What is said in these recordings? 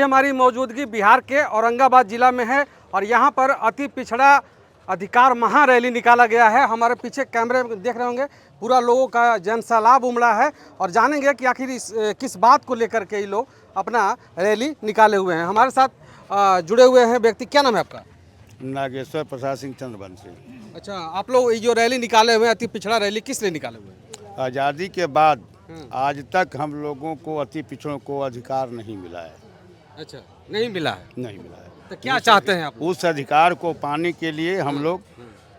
हमारी मौजूदगी बिहार के औरंगाबाद जिला में है और यहाँ पर अति पिछड़ा अधिकार महारैली निकाला गया है। हमारे पीछे कैमरे में देख रहे होंगे, पूरा लोगों का जनसैलाब उमड़ा है और जानेंगे कि आखिर किस बात को लेकर के ये लोग अपना रैली निकाले हुए हैं। हमारे साथ जुड़े हुए हैं व्यक्ति। क्या नाम है आपका? नागेश्वर प्रसाद सिंह चंद्रवंशी। अच्छा, आप लोग ये जो रैली निकाले हुए हैं, अति पिछड़ा रैली, किस लिए निकाले हुए हैं? आज़ादी के बाद आज तक हम लोगों को अति पिछड़ों को अधिकार नहीं मिला है। अच्छा, नहीं मिला है? नहीं मिला है। तो क्या चाहते हैं आप? उस अधिकार को पाने के लिए हम लोग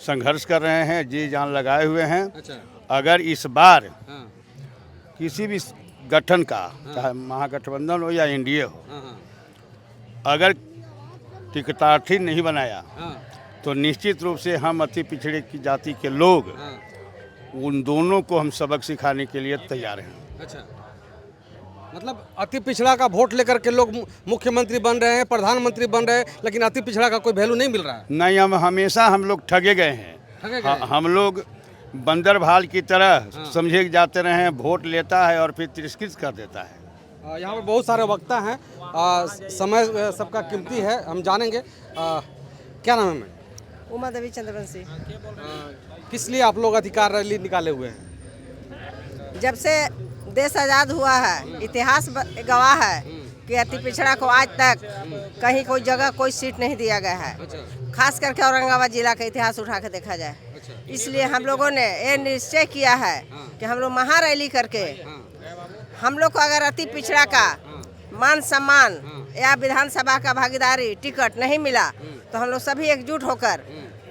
संघर्ष कर रहे हैं, जी जान लगाए हुए हैं। अच्छा, अगर इस बार हाँ, किसी भी गठन का, चाहे महागठबंधन हो या एनडीए हो, हाँ, अगर टिकटार्थी नहीं बनाया हाँ, तो निश्चित रूप से हम अति पिछड़े की जाति के लोग हाँ। उन दोनों को हम सबक सिखाने के लिए तैयार हैं। अच्छा, मतलब अति पिछड़ा का वोट लेकर के लोग मुख्यमंत्री बन रहे हैं, प्रधानमंत्री बन रहे हैं, लेकिन अति पिछड़ा का कोई वैल्यू नहीं मिल रहा है। नहीं, हम लोग ठगे गए हैं। ठगे गए हैं? हम लोग बंदर भाल की तरह समझे जाते रहे हैं। वोट लेता है और फिर तिरस्कृत कर देता है। यहाँ पर बहुत सारे वक्ता हैं, समय सबका कीमती है, हम जानेंगे। क्या नाम है? मैं उमा देवी चंद्रवंशी। किस लिए आप लोग अधिकार रैली निकाले हुए हैं? जब से देश आज़ाद हुआ है, इतिहास गवाह है कि अति पिछड़ा को आज तक कहीं कोई जगह कोई सीट नहीं दिया गया है। खास करके औरंगाबाद जिला का इतिहास उठा के देखा जाए, इसलिए हम लोगों ने ये निश्चय किया है कि हम लोग महारैली करके हम लोग को अगर अति पिछड़ा का मान सम्मान या विधानसभा का भागीदारी टिकट नहीं मिला तो हम लोग सभी एकजुट होकर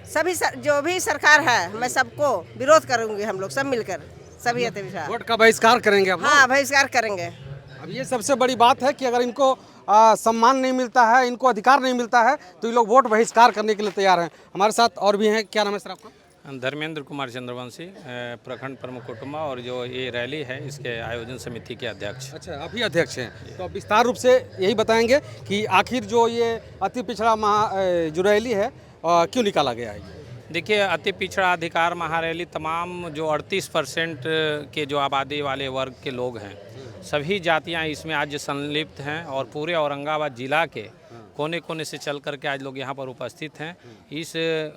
सभी जो भी सरकार है, मैं सबको विरोध करूंगी। हम लोग सब मिलकर सभी अति पिछड़ा वोट का बहिष्कार करेंगे आप लोग? हाँ, बहिष्कार करेंगे। अब ये सबसे बड़ी बात है कि अगर इनको सम्मान नहीं मिलता है, इनको अधिकार नहीं मिलता है, तो ये लोग वोट बहिष्कार करने के लिए तैयार हैं। हमारे साथ और भी हैं। क्या नाम है सर आपका? धर्मेंद्र कुमार चंद्रवंशी, प्रखंड प्रमुख कुटुंबा और जो ये रैली है इसके आयोजन समिति के अध्यक्ष। अच्छा, आप ही अध्यक्ष हैं, तो आप विस्तार रूप से यही बताएंगे कि आखिर जो ये अति पिछड़ा जो रैली है क्यों निकाला गया है? देखिए, अति पिछड़ा अधिकार महारैली तमाम जो 38% के जो आबादी वाले वर्ग के लोग हैं, सभी जातियां इसमें आज संलिप्त हैं और पूरे औरंगाबाद जिला के कोने कोने से चल करके आज लोग यहाँ पर उपस्थित हैं। इस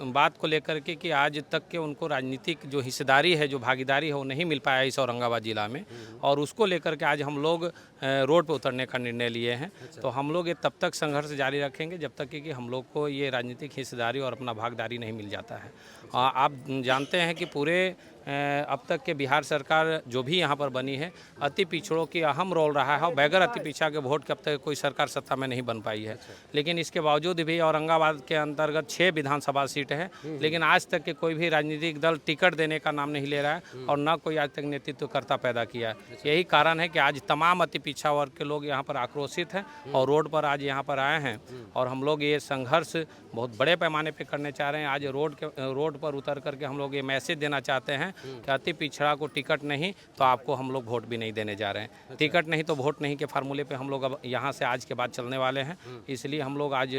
बात को लेकर के कि आज तक के उनको राजनीतिक जो हिस्सेदारी है, जो भागीदारी है, वो नहीं मिल पाया इस औरंगाबाद ज़िला में, और उसको लेकर के आज हम लोग रोड पर उतरने का निर्णय लिए हैं। तो हम लोग ये तब तक संघर्ष जारी रखेंगे जब तक कि हम लोग को ये राजनीतिक हिस्सेदारी और अपना भागीदारी नहीं मिल जाता है। आप जानते हैं कि पूरे अब तक के बिहार सरकार जो भी यहाँ पर बनी है, अति पिछड़ों की अहम रोल रहा है और बगैर अति पिछड़ा के वोट के अब तक कोई सरकार सत्ता में नहीं बन पाई है। लेकिन इसके बावजूद भी औरंगाबाद के अंतर्गत 6 विधानसभा सीट है, लेकिन आज तक के कोई भी राजनीतिक दल टिकट देने का नाम नहीं ले रहा है और न कोई आज तक नेतृत्वकर्ता पैदा किया है। यही कारण है कि आज तमाम अति पिछड़ा वर्ग के लोग यहाँ पर आक्रोशित हैं और रोड पर आज यहाँ पर आए हैं और हम लोग ये संघर्ष बहुत बड़े पैमाने पर करने चाह रहे हैं। आज रोड पर उतर करके हम लोग ये मैसेज देना चाहते हैं कि अति पिछड़ा को टिकट नहीं तो आपको हम लोग वोट भी नहीं देने जा रहे हैं। टिकट नहीं तो वोट नहीं के फार्मूले पे हम लोग अब यहाँ से आज के बाद चलने वाले हैं। इसलिए हम लोग आज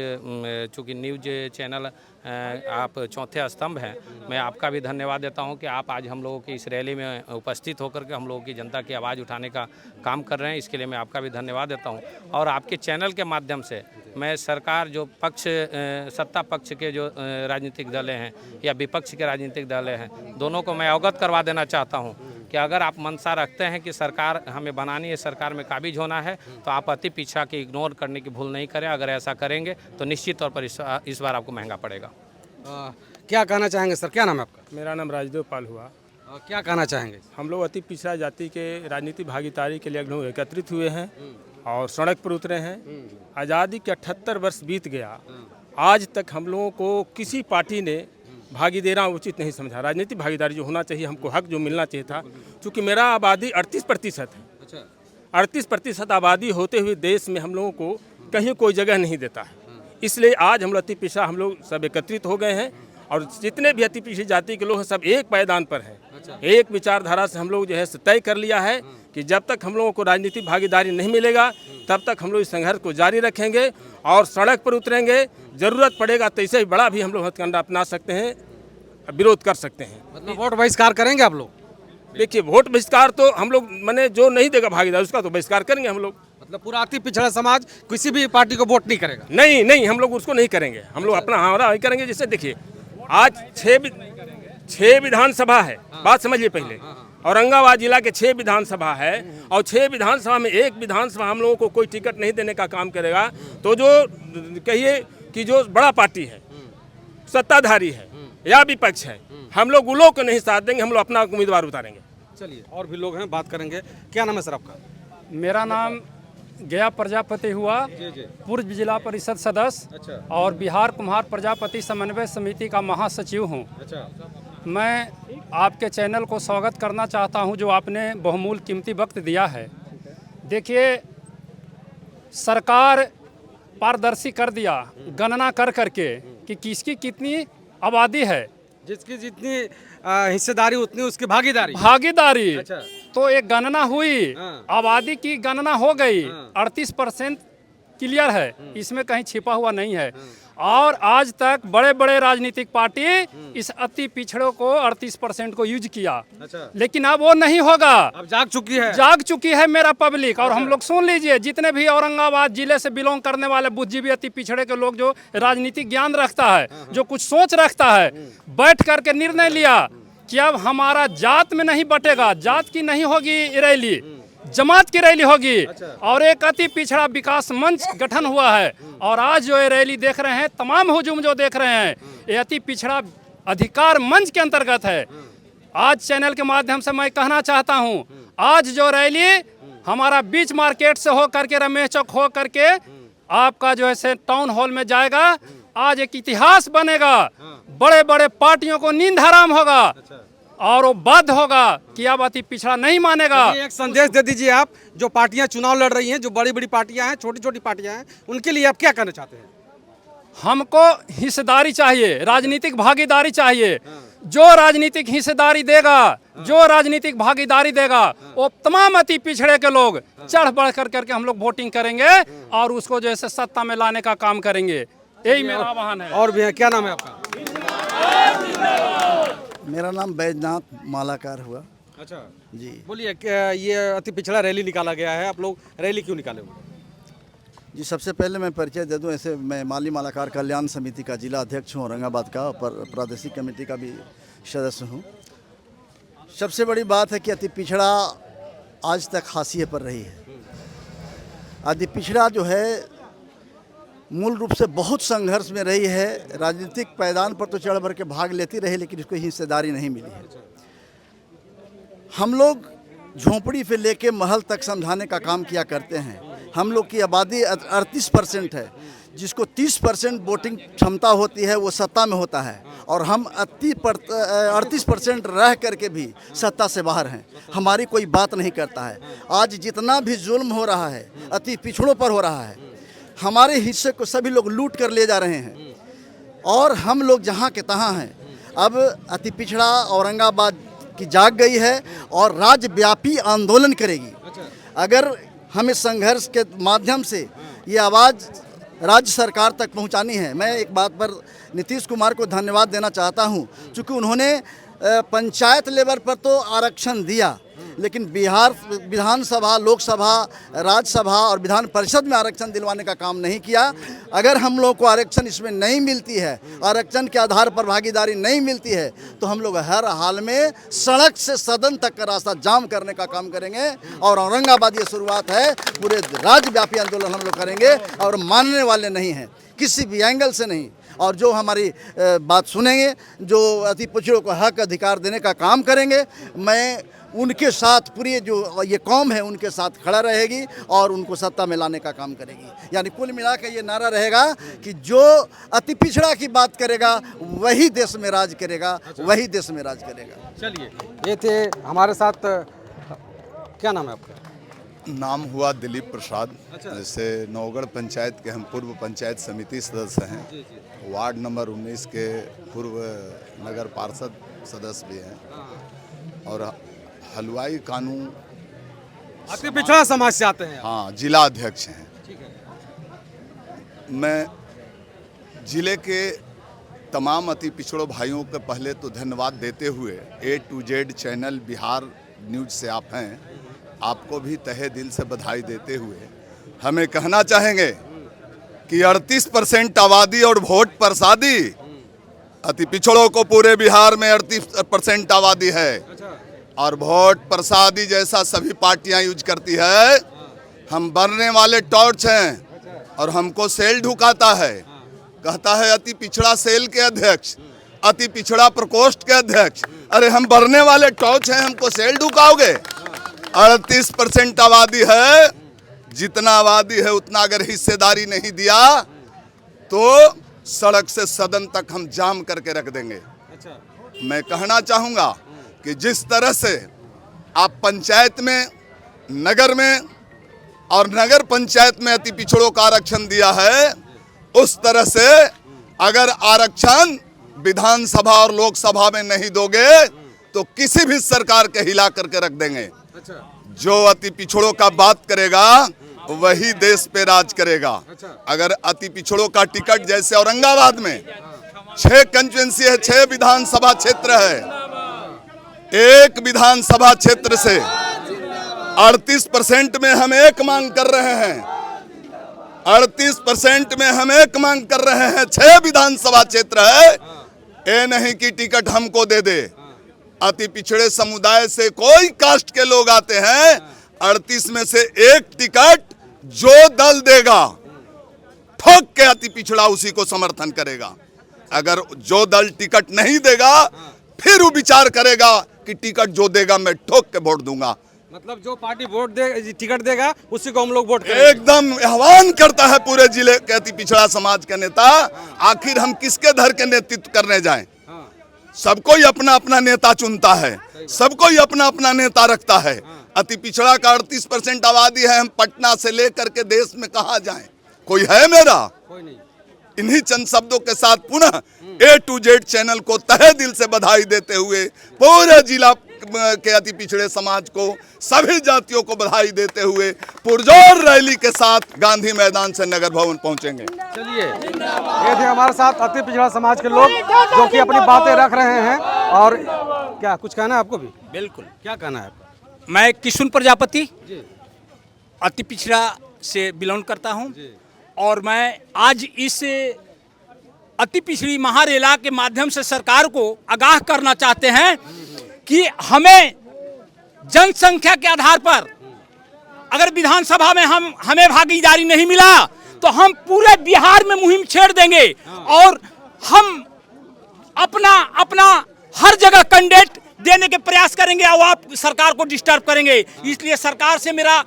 चूँकि न्यूज चैनल आप चौथे स्तंभ हैं, मैं आपका भी धन्यवाद देता हूँ कि आप आज हम लोगों की इस रैली में उपस्थित होकर के हम लोगों की जनता की आवाज़ उठाने का काम कर रहे हैं। इसके लिए मैं आपका भी धन्यवाद देता हूँ और आपके चैनल के माध्यम से मैं सरकार जो सत्ता पक्ष के जो राजनीतिक दल हैं या विपक्ष के राजनीतिक दल हैं, दोनों को मैं अवगत करवा देना चाहता हूं कि अगर आप मंशा रखते हैं कि सरकार हमें बनानी है, सरकार में काबिज होना है, तो आप अति पिछड़ा के इग्नोर करने की भूल नहीं करें। अगर ऐसा करेंगे तो निश्चित तौर पर इस बार आपको महंगा पड़ेगा। क्या कहना चाहेंगे सर? क्या नाम है आपका? मेरा नाम राजदेव पाल हुआ। क्या कहना चाहेंगे? हम लोग अति पिछड़ा जाति के राजनीतिक भागीदारी के लिए लोग एकत्रित हुए हैं और सड़क पर उतरे हैं। आज़ादी के 78 वर्ष बीत गया, आज तक हम लोगों को किसी पार्टी ने भागी देना उचित नहीं समझा। राजनीतिक भागीदारी जो होना चाहिए, हमको हक जो मिलना चाहिए था, क्योंकि मेरा आबादी 38% है। अच्छा, 38% आबादी होते हुए देश में हम लोगों को कहीं कोई जगह नहीं देता है। इसलिए आज हम लोग अति पिछड़ा हम लोग सब एकत्रित हो गए हैं और जितने भी अति पिछड़ी जाति के लोग हैं सब एक पायदान पर हैं। एक विचारधारा से हम लोग जो है तय कर लिया है कि जब तक हम लोगों को राजनीतिक भागीदारी नहीं मिलेगा तब तक हम लोग इस संघर्ष को जारी रखेंगे और सड़क पर उतरेंगे। जरूरत पड़ेगा तो इससे बड़ा भी हम लोग हथकंडा अपना सकते हैं, विरोध कर सकते हैं। मतलब वोट बहिष्कार करेंगे आप लोग? देखिए, वोट बहिष्कार तो हम लोग मैंने जो नहीं देगा भागीदारी उसका तो बहिष्कार करेंगे हम लोग। मतलब पूरा अति पिछड़ा समाज किसी भी पार्टी को वोट नहीं करेगा। नहीं नहीं, हम लोग उसको नहीं करेंगे, हम लोग अपना हमारा ही करेंगे। जैसे देखिए आज छः विधानसभा है, बात समझिए पहले। औरंगाबाद जिला के 6 विधानसभा है और 6 विधानसभा में एक विधानसभा हम लोगों को कोई टिकट नहीं देने का काम करेगा, तो जो कहिए कि जो बड़ा पार्टी है, सत्ताधारी है या विपक्ष है, हम लोग उन लोग को नहीं साथ देंगे, हम लोग अपना उम्मीदवार उतारेंगे। चलिए और भी लोग हैं, बात करेंगे। क्या नाम है सर आपका? मेरा नाम गया प्रजापति हुआ, पूर्व जिला परिषद सदस्य और बिहार कुम्हार प्रजापति समन्वय समिति का महासचिव हूँ। मैं आपके चैनल को स्वागत करना चाहता हूँ जो आपने बहुमूल्य कीमती वक्त दिया है। देखिए सरकार पारदर्शी कर दिया, गणना कर करके कि किसकी कितनी आबादी है, जिसकी जितनी हिस्सेदारी उतनी उसकी भागीदारी। अच्छा। तो एक गणना हुई, आबादी की गणना हो गई, 38% क्लियर है, इसमें कहीं छिपा हुआ नहीं है। और आज तक बड़े बड़े राजनीतिक पार्टी इस अति पिछड़ों को 38% को यूज किया। लेकिन अब वो नहीं होगा, अब जाग चुकी है मेरा पब्लिक। और हम लोग सुन लीजिए, जितने भी औरंगाबाद जिले से बिलोंग करने वाले बुद्धिजीवी अति पिछड़े के लोग, जो राजनीतिक ज्ञान रखता है, जो कुछ सोच रखता है, बैठ करके निर्णय लिया कि अब हमारा जात में नहीं बटेगा, जात की नहीं होगी रैली, जमात की रैली होगी। और एक अति पिछड़ा विकास मंच गठन हुआ है। और आज जो ये रैली देख रहे हैं, तमाम हुजूम जो देख रहे हैं, ये अति पिछड़ा अधिकार मंच के अंतर्गत है। आज चैनल के माध्यम से मैं कहना चाहता हूं, आज जो रैली हमारा बीच मार्केट से हो करके रमेश चौक हो करके आपका जो है टाउन हॉल में जाएगा, आज एक इतिहास बनेगा। बड़े बड़े पार्टियों को नींद हराम होगा और वो बाध्य होगा कि अब अति पिछड़ा नहीं मानेगा। एक संदेश दे दीजिए आप, जो पार्टियां चुनाव लड़ रही हैं, जो बड़ी बड़ी पार्टियां हैं, छोटी छोटी पार्टियां हैं, उनके लिए आप क्या कहना चाहते हैं? हमको हिस्सेदारी चाहिए, राजनीतिक भागीदारी चाहिए। जो राजनीतिक हिस्सेदारी देगा, जो राजनीतिक भागीदारी देगा, वो तमाम अति पिछड़े के लोग चढ़ बढ़ करके हम लोग वोटिंग करेंगे और उसको जैसे सत्ता में लाने का काम करेंगे। यही मेरा आह्वान है। और भी है, क्या नाम है आपका? मेरा नाम बैजनाथ मालाकार हुआ। अच्छा जी, बोलिए, ये अति पिछड़ा रैली निकाला गया है, आप लोग रैली क्यों निकाले हुए? जी सबसे पहले मैं परिचय दे दूं, ऐसे मैं माली मालाकार कल्याण समिति का जिला अध्यक्ष हूं औरंगाबाद का, और प्रादेशिक कमेटी का भी सदस्य हूं। सबसे बड़ी बात है कि अति पिछड़ा आज तक हाशिए पर रही है। अति पिछड़ा जो है मूल रूप से बहुत संघर्ष में रही है। राजनीतिक मैदान पर तो चढ़ बढ़ के भाग लेती रही, लेकिन इसको हिस्सेदारी नहीं मिली है। हम लोग झोंपड़ी से लेके महल तक समझाने का काम किया करते हैं। हम लोग की आबादी 38% है, जिसको 30% वोटिंग क्षमता होती है वो सत्ता में होता है, और हम 38% रह करके भी सत्ता से बाहर हैं। हमारी कोई बात नहीं करता है। आज जितना भी जुल्म हो रहा है अति पिछड़ों पर हो रहा है, हमारे हिस्से को सभी लोग लूट कर ले जा रहे हैं और हम लोग जहाँ के तहाँ हैं। अब अति पिछड़ा औरंगाबाद की जाग गई है और राज्यव्यापी आंदोलन करेगी। अगर हमें संघर्ष के माध्यम से ये आवाज़ राज्य सरकार तक पहुंचानी है। मैं एक बात पर नीतीश कुमार को धन्यवाद देना चाहता हूं, क्योंकि उन्होंने पंचायत लेवल पर तो आरक्षण दिया, लेकिन बिहार विधानसभा, लोकसभा, राज्यसभा और विधान परिषद में आरक्षण दिलवाने का काम नहीं किया। अगर हम लोग को आरक्षण इसमें नहीं मिलती है, आरक्षण के आधार पर भागीदारी नहीं मिलती है, तो हम लोग हर हाल में सड़क से सदन तक का रास्ता जाम करने का काम करेंगे। और औरंगाबाद ये शुरुआत है, पूरे राज्यव्यापी आंदोलन हम लोग करेंगे और मानने वाले नहीं हैं किसी भी एंगल से नहीं। और जो हमारी बात सुनेंगे, जो अति पिछड़ों को हक अधिकार देने का काम करेंगे, मैं उनके साथ, पूरी जो ये कौम है उनके साथ खड़ा रहेगी और उनको सत्ता में लाने का काम करेगी। यानी कुल मिला के ये नारा रहेगा कि जो अति पिछड़ा की बात करेगा वही देश में राज करेगा, वही देश में राज करेगा। चलिए, ये थे हमारे साथ। क्या नाम है आपका? नाम हुआ दिलीप प्रसाद। जैसे नौगढ़ पंचायत के हम पूर्व पंचायत समिति सदस्य हैं, वार्ड नंबर 19 के पूर्व नगर पार्षद सदस्य भी हैं, और हलवाई कानून अति पिछड़ा समाज से आते हैं। हाँ, जिला अध्यक्ष हैं। मैं जिले के तमाम अति पिछड़ों भाइयों को पहले तो धन्यवाद देते हुए, A to Z channel Bihar news से आप हैं, आपको भी तहे दिल से बधाई देते हुए हमें कहना चाहेंगे कि 38% आबादी और वोट प्रसादी, अति पिछड़ों को पूरे बिहार में 38% आबादी है और वोट प्रसादी जैसा सभी पार्टियां यूज करती है। हम बनने वाले टॉर्च हैं और हमको सेल ढुकाता है, कहता है अति पिछड़ा सेल के अध्यक्ष, अति पिछड़ा प्रकोष्ठ के अध्यक्ष। अरे हम बढ़ने वाले टॉर्च हैं, हमको सेल ढुकाओगे? 38% आबादी है, जितना आबादी है उतना अगर हिस्सेदारी नहीं दिया तो सड़क से सदन तक हम जाम करके रख देंगे। मैं कहना चाहूँगा कि जिस तरह से आप पंचायत में, नगर में और नगर पंचायत में अति पिछड़ों का आरक्षण दिया है, उस तरह से अगर आरक्षण विधानसभा और लोकसभा में नहीं दोगे तो किसी भी सरकार के हिला करके रख देंगे। जो अति पिछड़ों का बात करेगा वही देश पे राज करेगा। अगर अति पिछड़ों का टिकट, जैसे औरंगाबाद में 6 कंस्टिट्यूएंसी है, 6 विधानसभा क्षेत्र है, एक विधानसभा क्षेत्र से 38% में हम एक मांग कर रहे हैं, 38% में हम एक मांग कर रहे हैं। 6 विधानसभा क्षेत्र है, ये नहीं कि टिकट हमको दे दे। अति पिछड़े समुदाय से कोई कास्ट के लोग आते हैं, 38 में से एक टिकट जो दल देगा ठोक के अति पिछड़ा उसी को समर्थन करेगा। अगर जो दल टिकट नहीं देगा फिर वो विचार करेगा कि टिकट जो देगा मैं ठोक के वोट दूंगा। मतलब जो पार्टी वोट दे, टिकट देगा उसी को हम लोग वोट करेंगे। एकदम आह्वान करता है पूरे जिले के अति पिछड़ा समाज का नेता, आखिर हम किसके धर के नेतृत्व करने जाएं? सबको ही अपना अपना नेता चुनता है, सबको ही अपना अपना नेता रखता है। अति पिछड़ा का 38% आबादी है, हम पटना से लेकर के देश में कहाँ जाएं? कोई है मेरा? कोई नहीं। इन्हीं चंद शब्दों के साथ पुनः A to Z चैनल को तहे दिल से बधाई देते हुए पूरे जिला के अति पिछड़े समाज को, सभी जातियों को बधाई देते हुए पुरजोर रैली के साथ गांधी मैदान से नगर भवन पहुंचेंगे। चलिए, ये थे हमारे साथ अति पिछड़ा समाज के लोग जो कि अपनी बातें रख रहे हैं। और क्या कुछ कहना है आपको भी? बिल्कुल। क्या कहना है आपका? मैं किशुन प्रजापति अति पिछड़ा से बिलोंग करता हूं और मैं आज इस अति पिछड़ी महारेला के माध्यम से सरकार को आगाह करना चाहते हैं कि हमें जनसंख्या के आधार पर अगर विधानसभा में हमें भागीदारी नहीं मिला तो हम पूरे बिहार में मुहिम छेड़ देंगे और हम अपना हर जगह कैंडिडेट देने के प्रयास करेंगे और आप सरकार को डिस्टर्ब करेंगे। इसलिए सरकार से मेरा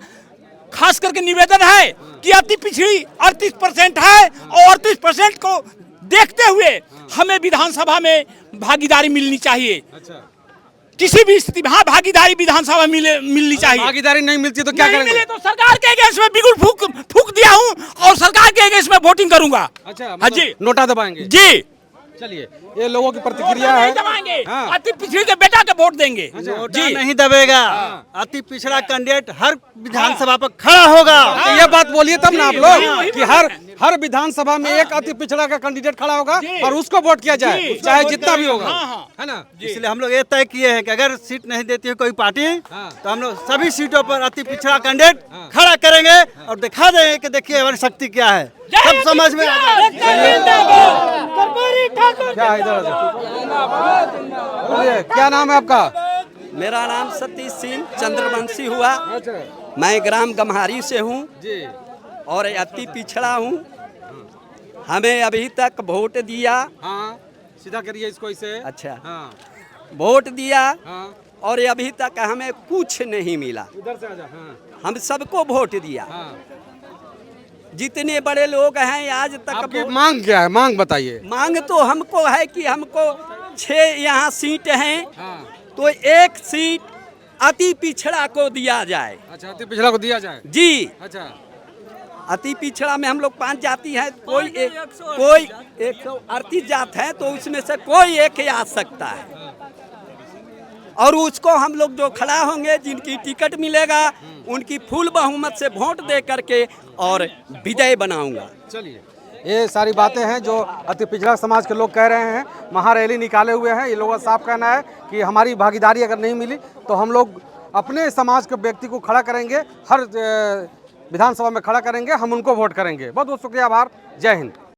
खास करके निवेदन है कि अति पिछड़ी 38% है और 38% को देखते हुए हमें विधानसभा में भागीदारी मिलनी चाहिए। किसी भी स्थिति में भागीदारी विधानसभा मिलनी चाहिए। भागीदारी नहीं मिलती तो क्या करेंगे? मिले तो सरकार के अगेंस्ट में बिल्कुल फूक दिया हूं और सरकार के अगेंस्ट में वोटिंग करूंगा। अच्छा, हाँ जी, नोटा दबाएंगे जी। चलिए, ये लोगों की प्रतिक्रिया है। दबाएंगे, अति पिछड़े के बेटा के वोट देंगे जी। नहीं दबेगा, अति पिछड़ा कैंडिडेट हर विधानसभा पर खड़ा होगा। तो ये बात बोलिए तब ना आप लोग कि हर विधानसभा में एक अति पिछड़ा का कैंडिडेट खड़ा होगा और उसको वोट किया जाए, चाहे जितना भी होगा, है ना? इसलिए हम लोग ये तय किए हैं कि अगर सीट नहीं देती है कोई पार्टी तो हम लोग सभी सीटों पर अति पिछड़ा कैंडिडेट खड़ा करेंगे और दिखा देंगे कि देखिए हमारी शक्ति क्या है, सब समझ में आ जाए। क्या नाम है आपका? मेरा नाम सतीश सिंह चंद्रवंशी हुआ। मैं ग्राम गम्हारी से हूँ और अति पिछड़ा हूँ। हमें अभी तक वोट दिया। हाँ, सीधा करिए इसको इसे। अच्छा, हाँ, वोट दिया हाँ, और अभी तक हमें कुछ नहीं मिला। इधर से आजा। हाँ, हम सबको वोट दिया। हाँ। जितने बड़े लोग हैं आज तक आपकी मांग क्या है? मांग बताइए। मांग तो हमको है कि हमको 6 यहाँ सीट हैं, हाँ। तो एक सीट अति पिछड़ा को दिया जाए। अच्छा, अति पिछड़ा को दिया जाए जी। अच्छा, अति पिछड़ा में हम लोग 5 जाति है, कोई 138 जात है, तो उसमें से कोई एक ही आ सकता है और उसको हम लोग जो खड़ा होंगे, जिनकी टिकट मिलेगा, उनकी फुल बहुमत से वोट दे करके और विजय बनाऊंगा। चलिए, ये सारी बातें हैं जो अति पिछड़ा समाज के लोग कह रहे हैं। महारैली निकाले हुए हैं। ये लोगों का साफ कहना है कि हमारी भागीदारी अगर नहीं मिली तो हम लोग अपने समाज के व्यक्ति को खड़ा करेंगे, हर विधानसभा में खड़ा करेंगे, हम उनको वोट करेंगे। बहुत बहुत शुक्रिया, आभार, जय हिंद।